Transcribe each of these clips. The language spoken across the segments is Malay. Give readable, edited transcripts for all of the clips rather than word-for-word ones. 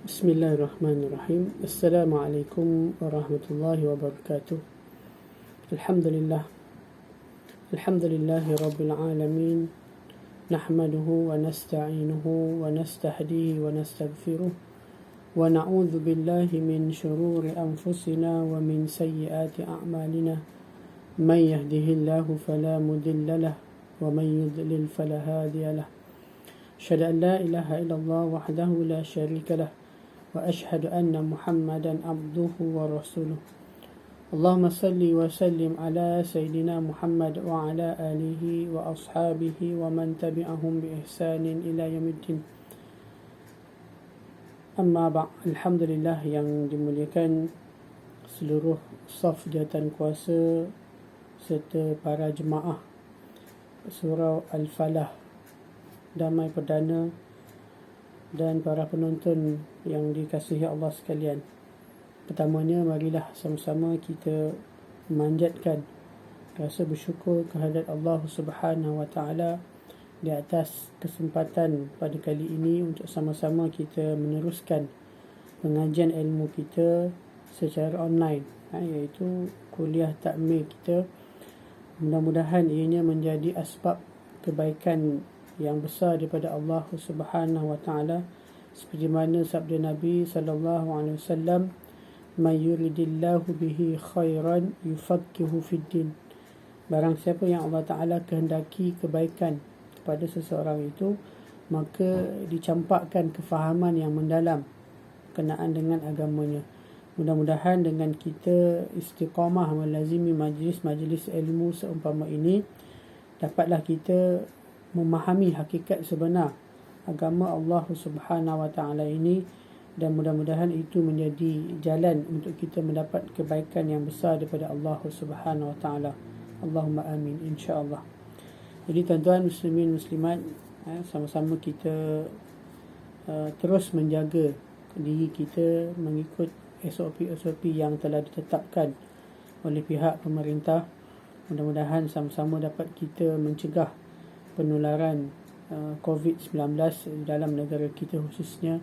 Bismillahirrahmanirrahim. Assalamualaikum warahmatullahi wabarakatuh. Alhamdulillah. Alhamdulillahi rabbil alamin. Nahmaduhu wa nasta'inuhu wa nastahdihi wa nastaghfiruh. Wa na'udzu billahi min shururi anfusina wa min sayyiati a'malina. Man yahdihillahu fala mudilla lahu wa man yudlil fala hadiya lahu. Asyhadu an la ilaha illallah wahdahu la syarika lahu. وأشهد أن محمدا عبده ورسوله اللهم صل وسلم على سيدنا محمد وعلى آله وأصحابه ومن تبعهم بإحسان إلى يوم الدين. Amma ba'd. Alhamdulillah yang dimuliakan seluruh saf jawatan kuasa serta para jemaah surau Al-Falah, damai perdana, dan para penonton yang dikasihi Allah sekalian. Pertamanya, marilah sama-sama kita memanjatkan rasa bersyukur kehadrat Allah Subhanahu wa taala di atas kesempatan pada kali ini untuk sama-sama kita meneruskan pengajian ilmu kita secara online, iaitu kuliah takmil kita. Mudah-mudahan ianya menjadi asbab kebaikan yang besar daripada Allah Subhanahu wa taala, seperti mana sabda Nabi sallallahu alaihi wasallam, "May yuridillahu bihi khairan yufaqihu fid din." Barang siapa yang Allah taala kehendaki kebaikan kepada seseorang itu, maka dicampakkan kefahaman yang mendalam berkenaan dengan agamanya. Mudah-mudahan dengan kita istiqamah melazimi majlis-majlis ilmu seumpama ini, dapatlah kita memahami hakikat sebenar agama Allah Subhanahu wa taala ini, dan mudah-mudahan itu menjadi jalan untuk kita mendapat kebaikan yang besar daripada Allah Subhanahu wa taala. Allahumma amin, insya-Allah. Jadi tuan-tuan muslimin muslimat, sama-sama kita terus menjaga diri kita mengikut SOP-SOP yang telah ditetapkan oleh pihak pemerintah. Mudah-mudahan sama-sama dapat kita mencegah penularan COVID-19 dalam negara kita khususnya,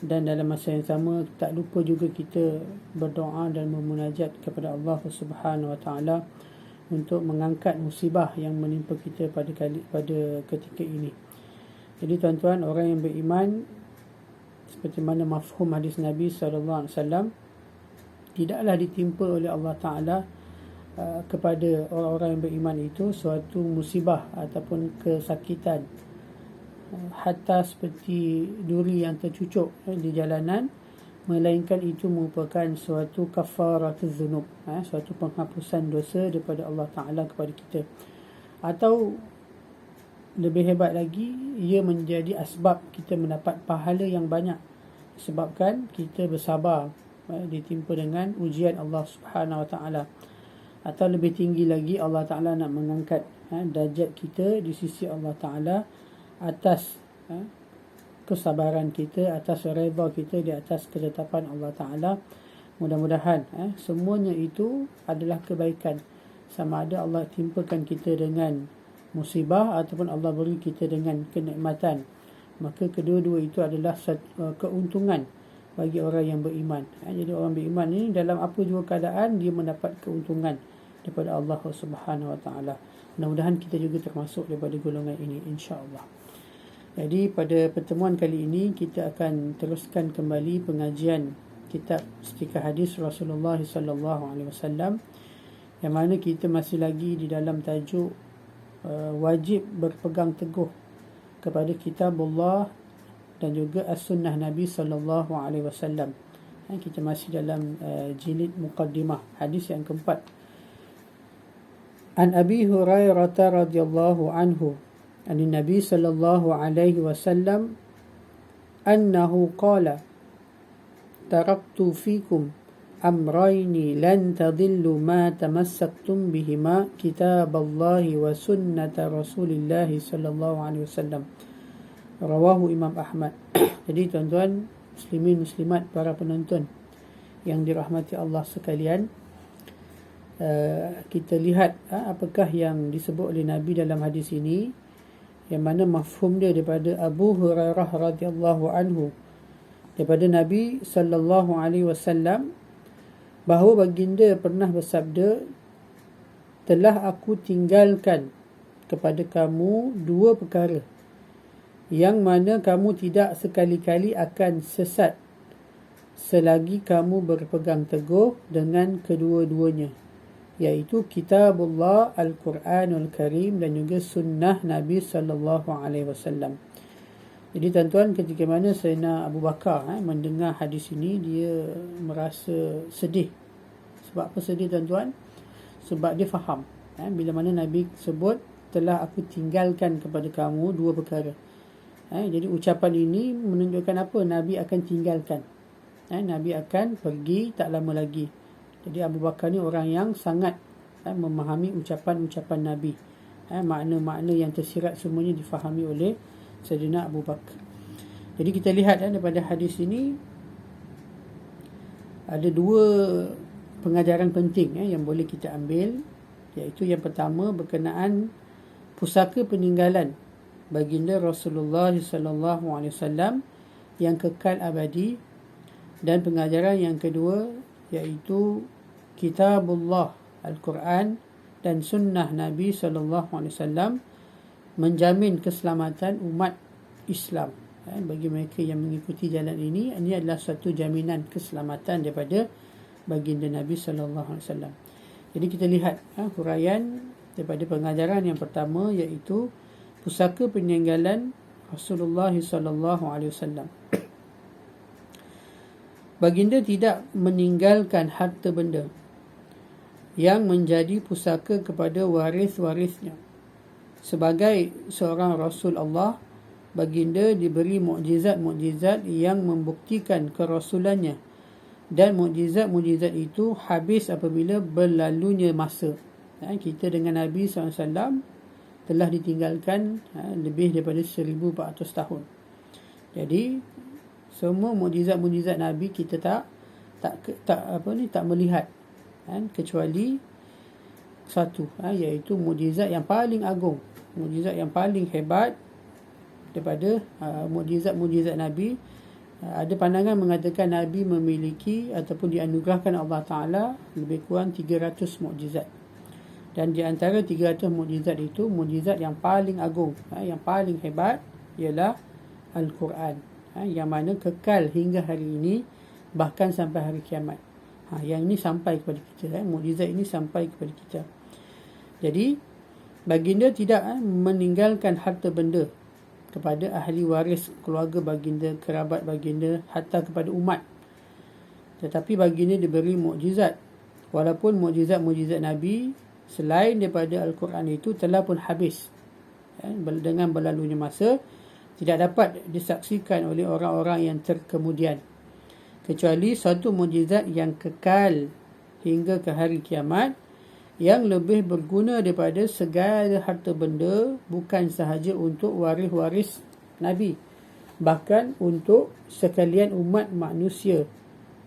dan dalam masa yang sama tak lupa juga kita berdoa dan memunajat kepada Allah Subhanahu wa taala untuk mengangkat musibah yang menimpa kita pada ketika ini. Jadi tuan-tuan, orang yang beriman, seperti mana mafhum hadis Nabi sallallahu alaihi wasallam, tidaklah ditimpa oleh Allah taala kepada orang-orang yang beriman itu suatu musibah ataupun kesakitan, hatta seperti duri yang tercucuk di jalanan, melainkan itu merupakan suatu kafaratuz dzunub, suatu penghapusan dosa daripada Allah Ta'ala kepada kita. Atau lebih hebat lagi, ia menjadi asbab kita mendapat pahala yang banyak, sebabkan kita bersabar ditimpa dengan ujian Allah Subhanahu Wa Ta'ala. Atau lebih tinggi lagi, Allah Ta'ala nak mengangkat darjat kita di sisi Allah Ta'ala atas kesabaran kita, atas redha kita di atas ketetapan Allah Ta'ala. Mudah-mudahan semuanya itu adalah kebaikan, sama ada Allah timpakan kita dengan musibah ataupun Allah beri kita dengan kenikmatan. Maka kedua-dua itu adalah keuntungan bagi orang yang beriman. Jadi orang beriman ini dalam apa juga keadaan, dia mendapat keuntungan daripada Allah Subhanahu wa taala. Mudah-mudahan kita juga termasuk daripada golongan ini, insya-Allah. Jadi pada pertemuan kali ini kita akan teruskan kembali pengajian kitab Stikah Hadis Rasulullah sallallahu alaihi wasallam, yang mana kita masih lagi di dalam tajuk wajib berpegang teguh kepada kitab Allah dan juga as-sunnah Nabi sallallahu alaihi wasallam. Kita masih dalam jilid muqaddimah, hadis yang keempat. An Abi Hurairah radhiyallahu anhu an Nabi sallallahu alaihi wasallam annahu qala taraktu fikum amrayni lan tadillu ma tamassaktum bihima kitaballahi wa sunnata Rasulillah sallallahu alaihi wasallam. Rawahu Imam Ahmad. Jadi tuan-tuan muslimin muslimat, para penonton yang dirahmati Allah sekalian, kita lihat apakah yang disebut oleh Nabi dalam hadis ini, yang mana mafhum dia daripada Abu Hurairah radhiyallahu anhu daripada Nabi sallallahu alaihi wasallam bahawa baginda pernah bersabda, telah aku tinggalkan kepada kamu dua perkara yang mana kamu tidak sekali-kali akan sesat selagi kamu berpegang teguh dengan kedua-duanya, iaitu kitabullah, Al-Quranul Karim dan juga sunnah Nabi sallallahu alaihi wasallam. Jadi tuan-tuan, ketika mana Sayyidina Abu Bakar mendengar hadis ini, dia merasa sedih. Sebab apa sedih tuan-tuan? Sebab dia faham bila mana Nabi sebut, telah aku tinggalkan kepada kamu dua perkara. Jadi ucapan ini menunjukkan apa? Nabi akan tinggalkan. Nabi akan pergi tak lama lagi. Jadi Abu Bakar ni orang yang sangat memahami ucapan-ucapan Nabi. Makna-makna yang tersirat semuanya difahami oleh Sayyidina Abu Bakar. Jadi kita lihat daripada hadis ini ada dua pengajaran penting yang boleh kita ambil, iaitu yang pertama berkenaan pusaka peninggalan baginda Rasulullah sallallahu alaihi wasallam yang kekal abadi, dan pengajaran yang kedua iaitu kitabullah, Al-Quran dan sunnah Nabi sallallahu alaihi wasallam menjamin keselamatan umat Islam. Bagi mereka yang mengikuti jalan ini adalah satu jaminan keselamatan daripada baginda Nabi sallallahu alaihi wasallam. Jadi kita lihat huraian daripada pengajaran yang pertama, iaitu pusaka peninggalan Rasulullah sallallahu alaihi wasallam. Baginda tidak meninggalkan harta benda yang menjadi pusaka kepada waris-warisnya. Sebagai seorang Rasul Allah, baginda diberi mukjizat-mukjizat yang membuktikan kerasulannya, dan mukjizat-mukjizat itu habis apabila berlalunya masa. Kita dengan Nabi SAW telah ditinggalkan lebih daripada 1400 tahun. Jadi semua mukjizat-mukjizat Nabi kita tak melihat, kecuali satu, iaitu mukjizat yang paling agung, mukjizat yang paling hebat daripada mukjizat-mukjizat Nabi. Ada pandangan mengatakan Nabi memiliki ataupun dianugerahkan Allah Ta'ala lebih kurang 300 mukjizat. Dan di antara 300 mukjizat itu, mukjizat yang paling agung, yang paling hebat ialah Al-Quran, yang mana kekal hingga hari ini, bahkan sampai hari kiamat. Yang ini sampai kepada kita, mukjizat ini sampai kepada kita. Jadi baginda tidak meninggalkan harta benda kepada ahli waris keluarga baginda, kerabat baginda, hatta kepada umat. Tetapi baginda diberi mukjizat, walaupun mukjizat-mukjizat Nabi selain daripada Al-Quran itu telah pun habis dengan berlalunya masa, tidak dapat disaksikan oleh orang-orang yang terkemudian, kecuali satu mukjizat yang kekal hingga ke hari kiamat, yang lebih berguna daripada segala harta benda, bukan sahaja untuk waris-waris Nabi, bahkan untuk sekalian umat manusia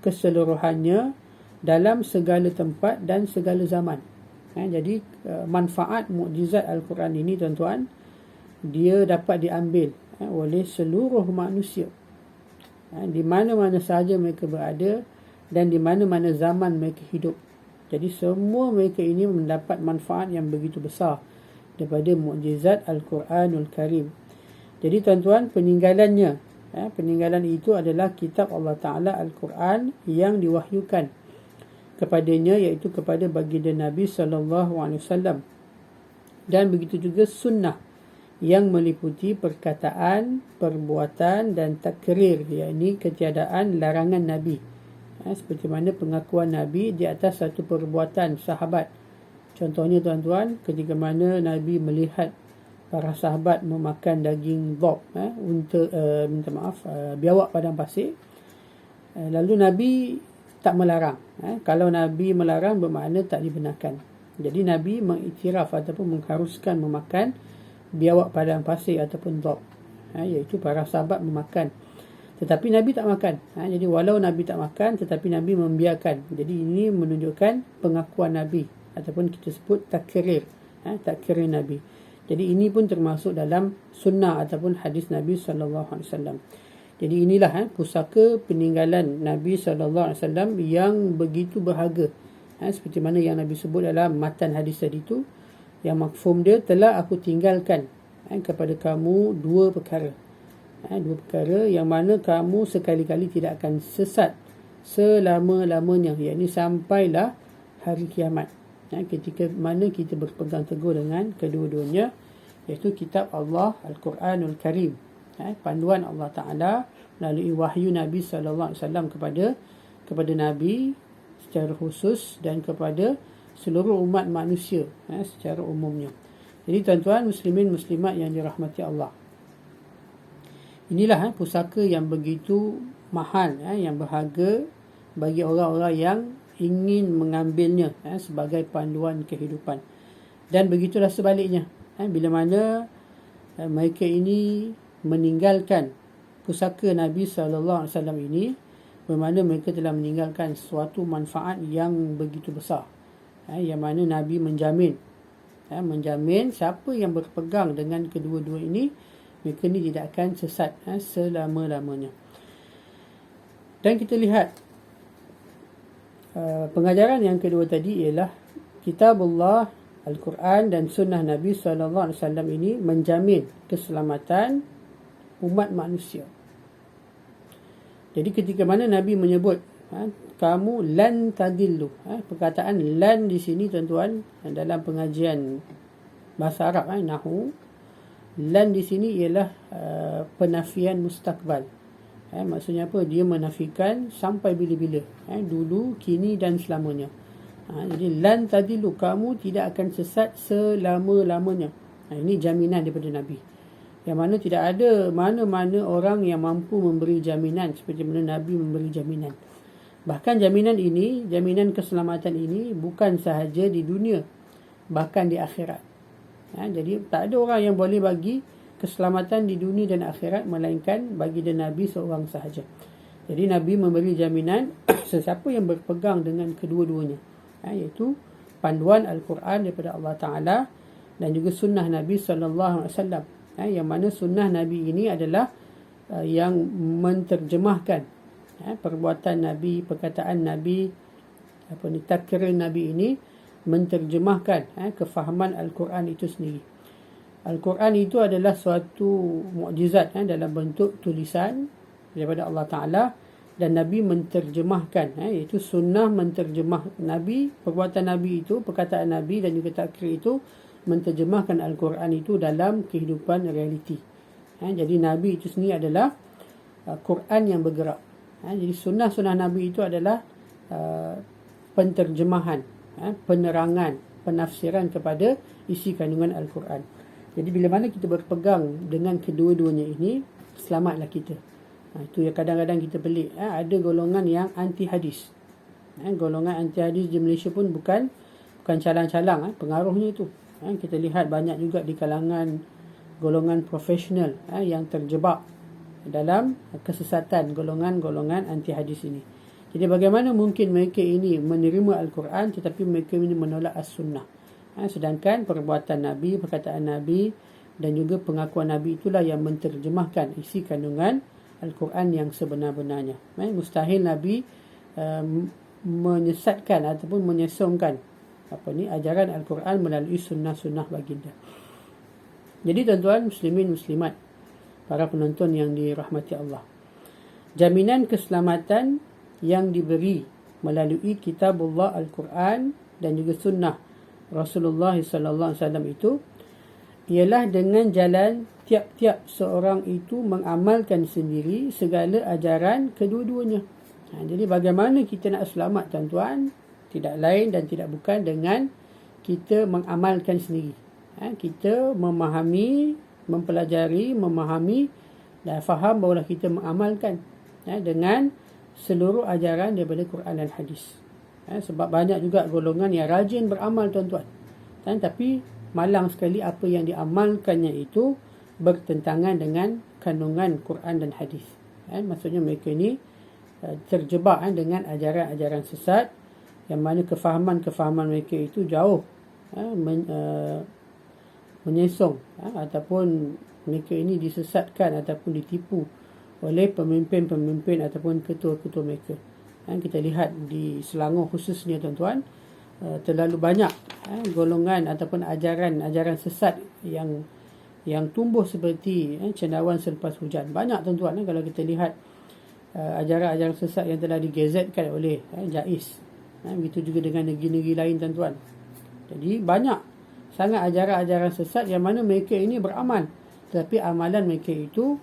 keseluruhannya dalam segala tempat dan segala zaman. Jadi manfaat mukjizat Al-Quran ini tuan-tuan, dia dapat diambil oleh seluruh manusia, di mana-mana sahaja mereka berada dan di mana-mana zaman mereka hidup. Jadi semua mereka ini mendapat manfaat yang begitu besar daripada mukjizat Al-Quranul Karim. Jadi tuan-tuan, peninggalan itu adalah kitab Allah Ta'ala, Al-Quran, yang diwahyukan kepadanya, iaitu kepada baginda Nabi SAW. Dan begitu juga sunnah yang meliputi perkataan, perbuatan dan takrir, iaitu ketiadaan larangan Nabi. Seperti mana pengakuan Nabi di atas satu perbuatan sahabat. Contohnya tuan-tuan, ketika mana Nabi melihat para sahabat memakan daging dhab, biawak padang pasir, lalu Nabi tak melarang. Kalau Nabi melarang bermakna tak dibenarkan. Jadi Nabi mengiktiraf ataupun mengharuskan memakan biawak padang pasir ataupun dhab, iaitu para sahabat memakan. Tetapi Nabi tak makan. Jadi walau Nabi tak makan, tetapi Nabi membiarkan. Jadi ini menunjukkan pengakuan Nabi, ataupun kita sebut takrir, takrir Nabi. Jadi ini pun termasuk dalam sunnah ataupun hadis Nabi SAW. Jadi inilah pusaka peninggalan Nabi SAW yang begitu berharga. Seperti mana yang Nabi sebut dalam matan hadis tadi itu, yang mafhum dia, telah aku tinggalkan kepada kamu dua perkara. Dua perkara yang mana kamu sekali-kali tidak akan sesat selama-lamanya, iaitu sampailah hari kiamat. Ketika mana kita berpegang teguh dengan kedua-duanya, iaitu kitab Allah, Al-Quranul Karim, panduan Allah Ta'ala melalui wahyu Nabi SAW kepada Nabi secara khusus dan kepada seluruh umat manusia secara umumnya. Jadi tuan-tuan muslimin muslimat yang dirahmati Allah, inilah pusaka yang begitu mahal, yang berharga bagi orang-orang yang ingin mengambilnya sebagai panduan kehidupan. Dan begitulah sebaliknya, bila mana mereka ini meninggalkan pusaka Nabi SAW ini, bermakna mereka telah meninggalkan suatu manfaat yang begitu besar, yang mana Nabi menjamin siapa yang berpegang dengan kedua-dua ini, mereka ni tidak akan sesat selama-lamanya. Dan kita lihat pengajaran yang kedua tadi ialah kitabullah, Al-Quran dan sunnah Nabi SAW ini menjamin keselamatan umat manusia. Jadi ketika mana Nabi menyebut kamu lan tadillu, perkataan lan di sini tuan-tuan dalam pengajian bahasa Arab nahwu, lan di sini ialah penafian mustakbal. Maksudnya apa? Dia menafikan sampai bila-bila, dulu, kini dan selamanya. Jadi lan tadillu, kamu tidak akan sesat selama-lamanya. Ini jaminan daripada Nabi, yang mana tidak ada mana-mana orang yang mampu memberi jaminan seperti mana Nabi memberi jaminan. Bahkan jaminan ini, jaminan keselamatan ini bukan sahaja di dunia, bahkan di akhirat. Jadi tak ada orang yang boleh bagi keselamatan di dunia dan akhirat melainkan bagi Nabi seorang sahaja. Jadi Nabi memberi jaminan sesiapa yang berpegang dengan kedua-duanya, iaitu panduan Al-Quran daripada Allah Ta'ala dan juga sunnah Nabi SAW, yang mana sunnah Nabi ini adalah yang menterjemahkan perbuatan Nabi, perkataan Nabi, takrir Nabi ini menterjemahkan kefahaman Al-Quran itu sendiri. Al-Quran itu adalah suatu mukjizat dalam bentuk tulisan daripada Allah Ta'ala, dan Nabi menterjemahkan, iaitu sunnah menterjemah Nabi, perbuatan Nabi itu, perkataan Nabi dan juga takrir itu menterjemahkan Al-Quran itu dalam kehidupan realiti. Jadi Nabi itu sendiri adalah Quran yang bergerak. Jadi sunnah-sunnah Nabi itu adalah penterjemahan, penerangan, penafsiran kepada isi kandungan Al-Quran. Jadi bila mana kita berpegang dengan kedua-duanya ini, selamatlah kita. Itu yang kadang-kadang kita pelik. Ada golongan yang anti hadis. Golongan anti hadis di Malaysia pun bukan calang-calang pengaruhnya itu. Kita lihat banyak juga di kalangan golongan profesional yang terjebak dalam kesesatan golongan-golongan anti hadis ini. Jadi bagaimana mungkin mereka ini menerima Al-Quran tetapi mereka ini menolak As-Sunnah? Sedangkan perbuatan Nabi, perkataan Nabi dan juga pengakuan Nabi itulah yang menterjemahkan isi kandungan Al-Quran yang sebenar-benarnya. Mustahil Nabi menyesatkan ataupun menyesongkan ajaran Al-Quran melalui sunnah-sunnah baginda. Jadi tuan-tuan muslimin muslimat, para penonton yang dirahmati Allah, jaminan keselamatan yang diberi melalui kitabullah Al-Quran dan juga sunnah Rasulullah SAW itu ialah dengan jalan tiap-tiap seorang itu mengamalkan sendiri segala ajaran kedua-duanya. Jadi bagaimana kita nak selamat tuan-tuan? Tidak lain dan tidak bukan dengan kita mengamalkan sendiri. Kita memahami, mempelajari, memahami dan faham barulah kita mengamalkan dengan seluruh ajaran daripada Quran dan hadis. Sebab banyak juga golongan yang rajin beramal tuan-tuan, tapi malang sekali apa yang diamalkannya itu bertentangan dengan kandungan Quran dan hadis. Maksudnya mereka ini terjebak dengan ajaran-ajaran sesat, yang mana kefahaman mereka itu jauh menyesong ataupun mereka ini disesatkan ataupun ditipu oleh pemimpin-pemimpin ataupun ketua-ketua mereka. Kita lihat di Selangor khususnya tuan-tuan, terlalu banyak golongan ataupun ajaran sesat yang tumbuh seperti cendawan selepas hujan. Banyak tuan-tuan, kalau kita lihat ajaran-ajaran sesat yang telah digazetkan oleh JAIS. Begitu juga dengan negeri-negeri lain tuan-tuan. Jadi banyak sangat ajaran-ajaran sesat yang mana mereka ini beramal, tetapi amalan mereka itu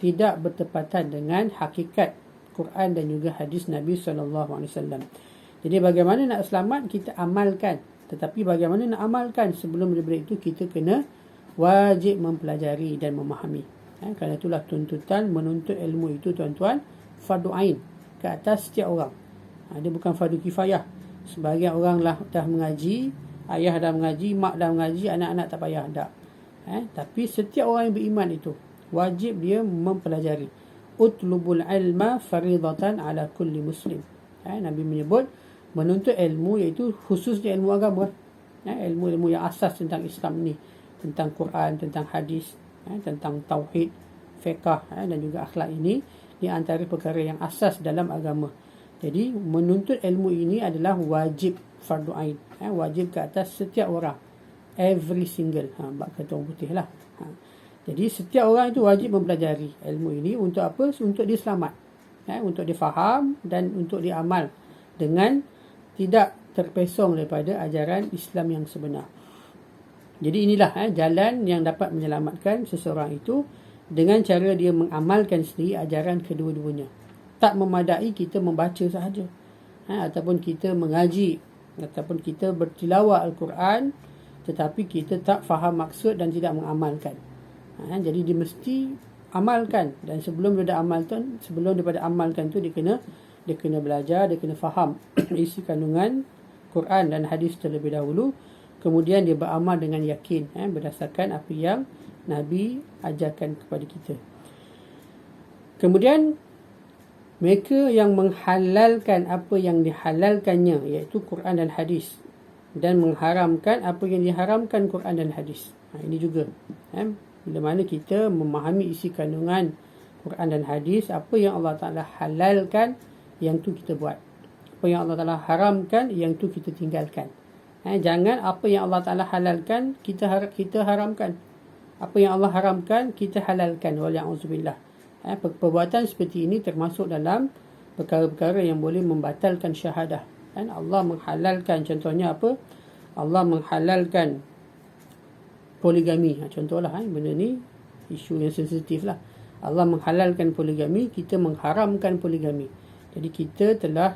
tidak bertepatan dengan hakikat Quran dan juga hadis Nabi SAW. Jadi bagaimana nak selamat, kita amalkan. Tetapi bagaimana nak amalkan, sebelum daripada itu kita kena wajib mempelajari dan memahami. Kerana itulah tuntutan menuntut ilmu itu tuan-tuan, fardu ain ke atas setiap orang. Dia bukan fardu kifayah. Sebahagian orang lah dah mengaji, ayah dah mengaji, mak dah mengaji, anak-anak tak payah, tak. Tapi setiap orang yang beriman itu wajib dia mempelajari. Utlubul ilma faridatan ala kulli muslim. Nabi menyebut menuntut ilmu iaitu khususnya ilmu agama. Ilmu-ilmu yang asas tentang Islam ni, tentang Quran, tentang hadis, tentang tauhid, fiqh dan juga akhlak, ini di antara perkara yang asas dalam agama. Jadi menuntut ilmu ini adalah wajib, fardu ain, wajib ke atas setiap orang, every single, bab kata orang putih lah. Jadi setiap orang itu wajib mempelajari ilmu ini untuk apa? Untuk dia selamat, untuk dia faham dan untuk dia amal dengan tidak terpesong daripada ajaran Islam yang sebenar. Jadi inilah jalan yang dapat menyelamatkan seseorang itu, dengan cara dia mengamalkan sendiri ajaran kedua-duanya. Tak memadai kita membaca sahaja, ataupun kita mengaji, ataupun kita bertilawah Al-Quran, tetapi kita tak faham maksud dan tidak mengamalkan. Jadi dia mesti amalkan, dan sebelum daripada amalkan tu dia kena belajar, dia kena faham isi kandungan Quran dan hadis terlebih dahulu, kemudian dia beramal dengan yakin berdasarkan apa yang Nabi ajarkan kepada kita. Kemudian mereka yang menghalalkan apa yang dihalalkannya, iaitu Quran dan hadis, dan mengharamkan apa yang diharamkan Quran dan hadis. Ini juga bila mana kita memahami isi kandungan Quran dan hadis, apa yang Allah Ta'ala halalkan, yang tu kita buat. Apa yang Allah Ta'ala haramkan, yang tu kita tinggalkan. Jangan apa yang Allah Ta'ala halalkan, kita haramkan. Apa yang Allah haramkan, kita halalkan. Wala'udzubillah. Perbuatan seperti ini termasuk dalam perkara-perkara yang boleh membatalkan syahadah. Allah menghalalkan, contohnya apa? Allah menghalalkan poligami. Contohlah, benda ni isu yang sensitif lah. Allah menghalalkan poligami, kita mengharamkan poligami. Jadi kita telah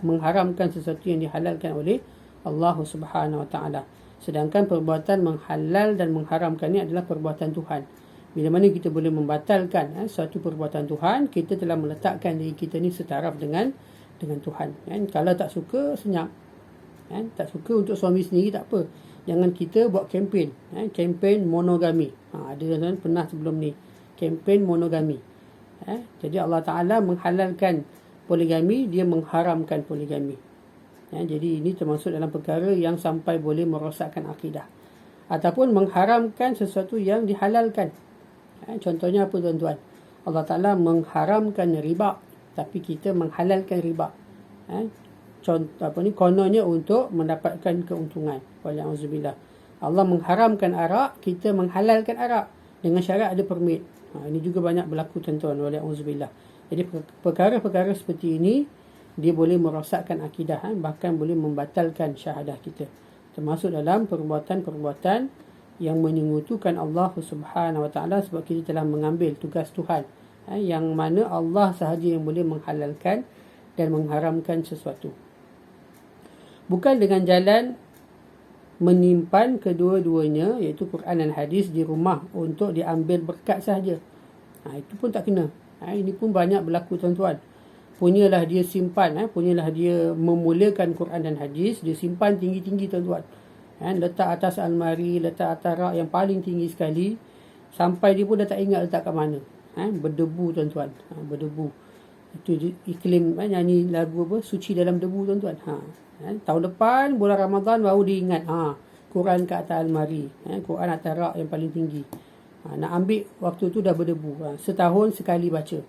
mengharamkan sesuatu yang dihalalkan oleh Allah Subhanahu Wa Taala. Sedangkan perbuatan menghalal dan mengharamkan ni adalah perbuatan Tuhan. Bila mana kita boleh membatalkan suatu perbuatan Tuhan, kita telah meletakkan diri kita ni setaraf dengan Tuhan. Kalau tak suka, senyap. Tak suka untuk suami sendiri, tak apa. Jangan kita buat kempen, kempen monogami. Ada kan pernah sebelum ni, kempen monogami. Jadi Allah Ta'ala menghalalkan poligami, dia mengharamkan poligami. Jadi ini termasuk dalam perkara yang sampai boleh merosakkan akidah. Ataupun mengharamkan sesuatu yang dihalalkan. Contohnya apa tuan-tuan? Allah Ta'ala mengharamkan riba, tapi kita menghalalkan riba. Kononnya untuk mendapatkan keuntungan. Wala'udzubillah. Allah mengharamkan arak, kita menghalalkan arak dengan syarat ada permit. Ini juga banyak berlaku tuan-tuan. Wala'udzubillah. Jadi perkara-perkara seperti ini, dia boleh merosakkan akidah, bahkan boleh membatalkan syahadah kita. Termasuk dalam perbuatan-perbuatan yang menyekutukan Allah Subhanahu Wa Taala, sebab kita telah mengambil tugas Tuhan, yang mana Allah sahaja yang boleh menghalalkan dan mengharamkan sesuatu. Bukan dengan jalan menyimpan kedua-duanya, iaitu Quran dan hadis, di rumah untuk diambil berkat sahaja. Itu pun tak kena. Ini pun banyak berlaku tuan-tuan. Punyalah dia simpan, punyalah dia memulakan Quran dan hadis, dia simpan tinggi-tinggi tuan-tuan. Letak atas almari, letak atas rak yang paling tinggi sekali, sampai dia pun dah tak ingat letak kat mana. Berdebu tuan-tuan, berdebu. Itu iklim, nyanyi lagu apa, suci dalam debu tuan-tuan. Tahun depan bulan Ramadan baru dia ingat, Quran kat atas almari, Quran atas rak yang paling tinggi. Nak ambil waktu tu dah berdebu. Setahun sekali baca.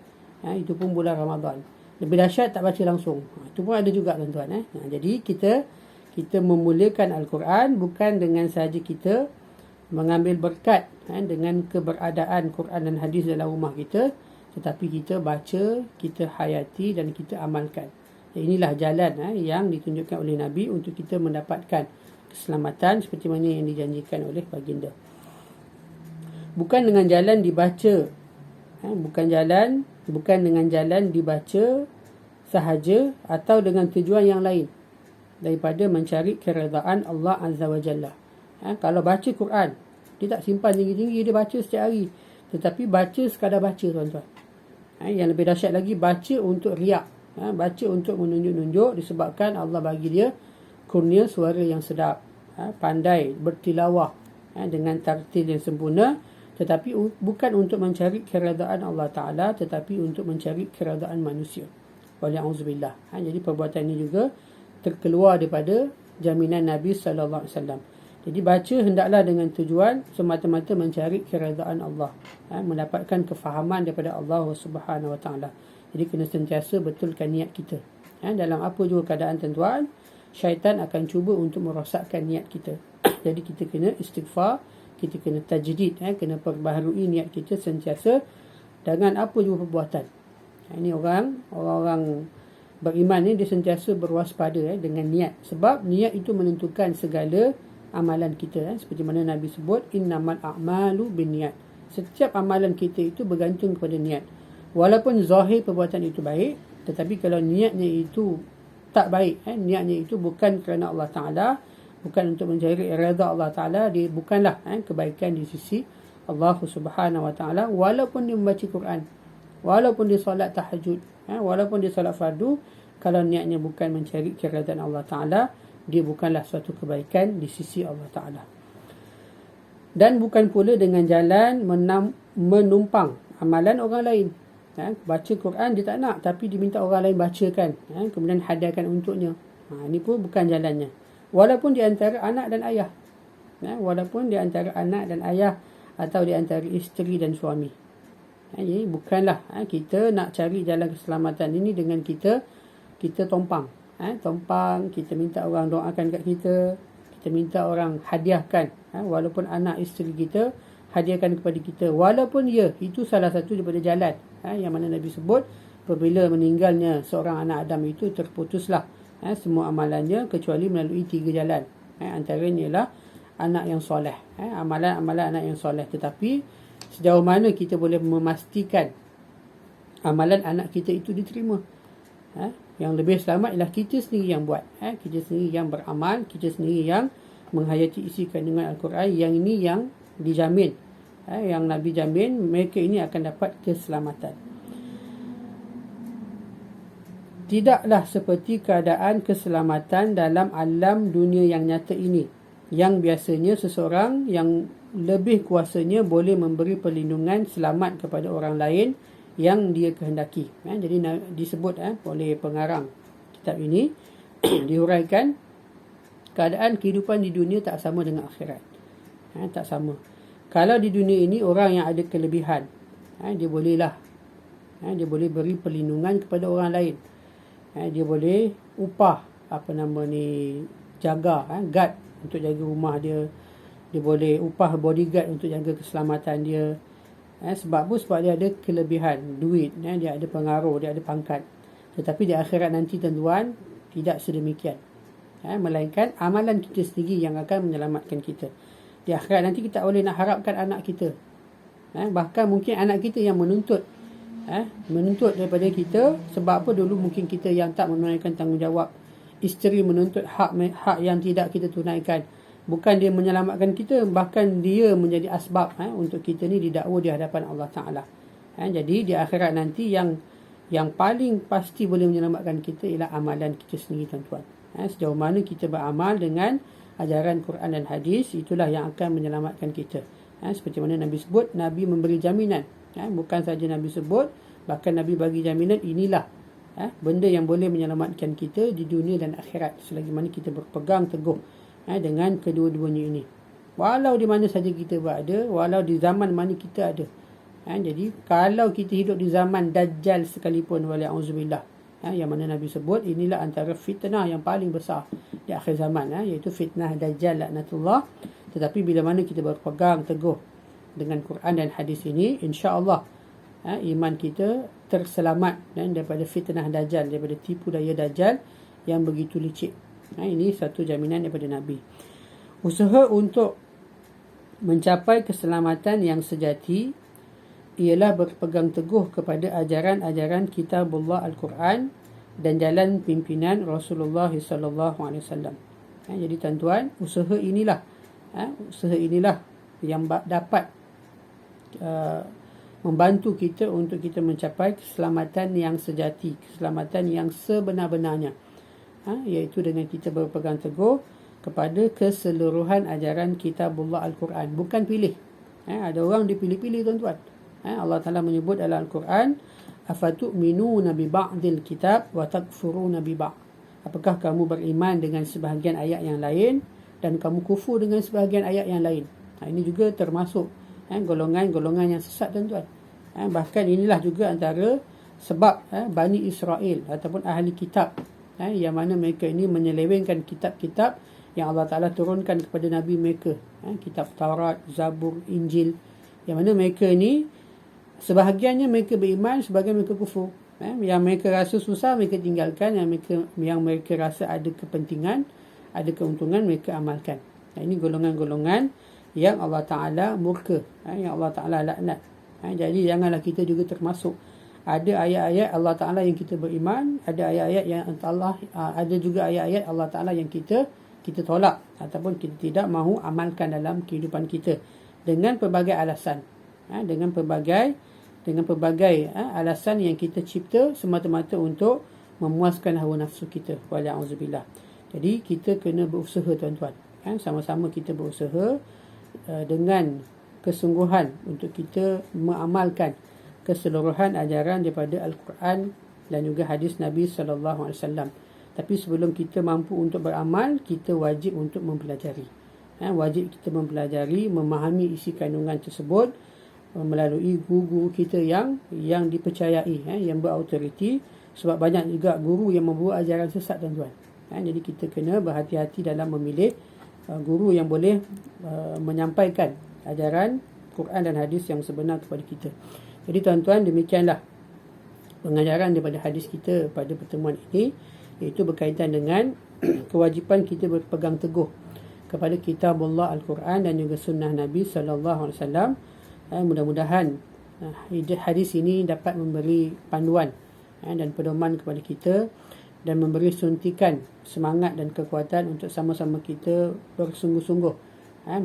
Itu pun bulan Ramadan. Lebih dahsyat tak baca langsung. Itu pun ada juga tuan-tuan. Jadi kita memulakan Al-Quran bukan dengan sahaja kita mengambil berkat dengan keberadaan Quran dan hadis dalam rumah kita, tetapi kita baca, kita hayati dan kita amalkan. Inilah jalan yang ditunjukkan oleh Nabi untuk kita mendapatkan keselamatan seperti mana yang dijanjikan oleh baginda. Bukan dengan jalan dibaca, bukan dengan jalan dibaca sahaja atau dengan tujuan yang lain daripada mencari keredaan Allah Azza wa Jalla. Kalau baca Quran, dia tak simpan tinggi-tinggi, dia baca setiap hari. Tetapi baca sekadar baca, tuan-tuan. Yang lebih dahsyat lagi, baca untuk riak. Baca untuk menunjuk-nunjuk disebabkan Allah bagi dia kurnia suara yang sedap. Pandai bertilawah dengan tartil yang sempurna. Tetapi bukan untuk mencari keredaan Allah Ta'ala, tetapi untuk mencari keredaan manusia. Wali'auzubillah. Jadi perbuatan ini juga terkeluar daripada jaminan Nabi SAW. Jadi baca hendaklah dengan tujuan semata-mata mencari keredaan Allah, mendapatkan kefahaman daripada Allah Subhanahu Wa Taala. Jadi kena sentiasa betulkan niat kita. Dalam apa juga keadaan, tuan-tuan, syaitan akan cuba untuk merosakkan niat kita. Jadi kita kena istighfar, kita kena tajdid, kena perbaharui niat kita sentiasa dengan apa juga perbuatan. Ini orang-orang beriman ni dia sentiasa berwaspada dengan niat. Sebab niat itu menentukan segala amalan kita. Seperti mana Nabi sebut, innamal a'malu binniat. Setiap amalan kita itu bergantung kepada niat. Walaupun zahir perbuatan itu baik, tetapi kalau niatnya itu tak baik, niatnya itu bukan kerana Allah Ta'ala, bukan untuk mencari redha Allah Ta'ala, dia bukanlah kebaikan di sisi Allah Subhanahu Wa Ta'ala. Walaupun dia membaca Quran, walaupun dia solat tahajud, walaupun dia solat fardu, kalau niatnya bukan mencari keredaan Allah Ta'ala, dia bukanlah suatu kebaikan di sisi Allah Ta'ala. Dan bukan pula dengan jalan menumpang amalan orang lain. Baca Quran dia tak nak, tapi diminta orang lain bacakan, kemudian hadiahkan untuknya. Ini pun bukan jalannya. Walaupun di antara anak dan ayah, walaupun di antara anak dan ayah, atau di antara isteri dan suami. Jadi bukanlah kita nak cari jalan keselamatan ini dengan kita tompang. Tompang, kita minta orang doakan kat kita minta orang hadiahkan, walaupun anak isteri kita, hadiahkan kepada kita, walaupun itu salah satu daripada jalan yang mana Nabi sebut, apabila meninggalnya seorang anak Adam itu terputuslah semua amalannya kecuali melalui 3 jalan. Antaranya ialah anak yang soleh, amalan-amalan anak yang soleh. Tetapi sejauh mana kita boleh memastikan amalan anak kita itu diterima? Yang lebih selamat ialah kita sendiri yang buat, kita sendiri yang beramal, kita sendiri yang menghayati isi kandungan Al-Quran. Yang ini yang dijamin, yang Nabi jamin mereka ini akan dapat keselamatan. Tidaklah seperti keadaan keselamatan dalam alam dunia yang nyata ini, yang biasanya seseorang yang lebih kuasanya boleh memberi perlindungan selamat kepada orang lain yang dia kehendaki. Jadi disebut oleh pengarang kitab ini dihuraikan keadaan kehidupan di dunia tak sama dengan akhirat. Tak sama. Kalau di dunia ini orang yang ada kelebihan, dia boleh beri perlindungan kepada orang lain. Dia boleh upah jaga, guard untuk jaga rumah dia. Dia boleh upah bodyguard untuk jaga keselamatan dia. Sebab dia ada kelebihan duit, dia ada pengaruh, dia ada pangkat. Tetapi di akhirat nanti, tuan-tuan, tidak sedemikian. Melainkan amalan kita sendiri yang akan menyelamatkan kita. Di akhirat nanti kita boleh nak harapkan anak kita, bahkan mungkin anak kita yang menuntut daripada kita. Sebab apa? Dulu mungkin kita yang tak menunaikan tanggungjawab. Isteri menuntut hak yang tidak kita tunaikan. Bukan dia menyelamatkan kita, bahkan dia menjadi asbab untuk kita ni didakwa di hadapan Allah Ta'ala. Jadi di akhirat nanti yang paling pasti boleh menyelamatkan kita ialah amalan kita sendiri, tuan-tuan. Sejauh mana kita beramal dengan ajaran Quran dan hadis, itulah yang akan menyelamatkan kita. Seperti mana Nabi sebut, Nabi memberi jaminan. Bukan saja Nabi sebut, bahkan Nabi bagi jaminan, inilah benda yang boleh menyelamatkan kita di dunia dan akhirat, selagi mana kita berpegang teguh dengan kedua-duanya ini. Walau di mana saja kita berada, walau di zaman mana kita ada. Jadi kalau kita hidup di zaman Dajjal sekalipun, wali'auzubillah, yang mana Nabi sebut inilah antara fitnah yang paling besar di akhir zaman, iaitu fitnah Dajjal laknatullah. Tetapi bila mana kita berpegang teguh dengan Quran dan hadis ini, insya-Allah iman kita terselamat daripada fitnah Dajjal, daripada tipu daya Dajjal yang begitu licik. Ini satu jaminan daripada Nabi. Usaha untuk mencapai keselamatan yang sejati ialah berpegang teguh kepada ajaran-ajaran Kitabullah Al-Quran dan jalan pimpinan Rasulullah sallallahu alaihi wasallam. Jadi tuan-tuan, usaha inilah yang dapat membantu kita untuk kita mencapai keselamatan yang sejati, keselamatan yang sebenar-benarnya, iaitu dengan kita berpegang teguh kepada keseluruhan ajaran Kitabullah Al-Quran. Bukan pilih. Ada orang dipilih-pilih tuan-tuan. Allah Ta'ala menyebut dalam Al-Quran, afatu'minuna bi ba'dil kitab wa takfuruna bi ba'd. Apakah kamu beriman dengan sebahagian ayat yang lain dan kamu kufur dengan sebahagian ayat yang lain? Ini juga termasuk golongan-golongan yang sesat tuan-tuan. Bahkan inilah juga antara sebab Bani Israel ataupun ahli kitab, yang mana mereka ini menyelewengkan kitab-kitab yang Allah Ta'ala turunkan kepada Nabi mereka, kitab Taurat, Zabur, Injil, yang mana mereka ini sebahagiannya mereka beriman, sebahagian mereka kufur. Yang mereka rasa susah mereka tinggalkan, yang mereka rasa ada kepentingan, ada keuntungan, mereka amalkan. Ini golongan-golongan yang Allah Ta'ala murka, yang Allah Ta'ala laknat. Jadi janganlah kita juga termasuk. Ada ayat-ayat Allah Ta'ala yang kita beriman, ada ayat-ayat yang ada juga ayat-ayat Allah Ta'ala yang kita tolak ataupun kita tidak mahu amalkan dalam kehidupan kita dengan pelbagai alasan. Dengan pelbagai alasan yang kita cipta semata-mata untuk memuaskan hawa nafsu kita. Wali'auzubillah. Jadi kita kena berusaha tuan-tuan. Sama-sama kita berusaha dengan kesungguhan untuk kita mengamalkan keseluruhan ajaran daripada Al-Quran dan juga hadis Nabi sallallahu alaihi wasallam. Tapi sebelum kita mampu untuk beramal, kita wajib untuk mempelajari. Wajib kita mempelajari, memahami isi kandungan tersebut melalui guru kita yang dipercayai, yang berautoriti. Sebab banyak juga guru yang membawa ajaran sesat tuan-tuan. Jadi kita kena berhati-hati dalam memilih guru yang boleh menyampaikan ajaran Quran dan hadis yang sebenar kepada kita. Jadi tuan-tuan, demikianlah pengajaran daripada hadis kita pada pertemuan ini, iaitu berkaitan dengan kewajipan kita berpegang teguh kepada Kitabullah Al-Quran dan juga sunnah Nabi sallallahu alaihi wasallam. Mudah-mudahan hadis ini dapat memberi panduan dan pedoman kepada kita dan memberi suntikan semangat dan kekuatan untuk sama-sama kita bersungguh-sungguh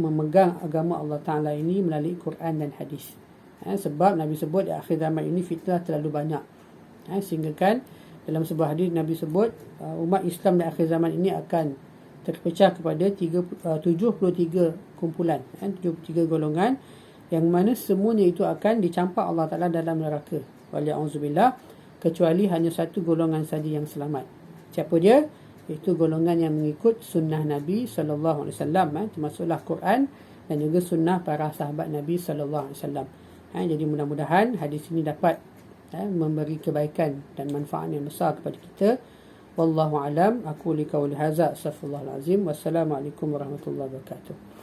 memegang agama Allah Ta'ala ini melalui Quran dan hadis. Sebab Nabi sebut di akhir zaman ini fitnah terlalu banyak, sehingga kan dalam sebuah hadis Nabi sebut umat Islam di akhir zaman ini akan terpecah kepada 73 kumpulan, 73 golongan, yang mana semuanya itu akan dicampak Allah Ta'ala dalam neraka. Wali'auzubillah. Kecuali hanya satu golongan saja yang selamat. Siapa dia? Itu golongan yang mengikut sunnah Nabi sallallahu alaihi wasallam, termasuklah Quran dan juga sunnah para sahabat Nabi sallallahu alaihi wasallam. Jadi mudah-mudahan hadis ini dapat memberi kebaikan dan manfaat yang besar kepada kita. Wallahu alam. Aku li qauli hadza, astaghfirullahalazim. Wassalamualaikum warahmatullahi wabarakatuh.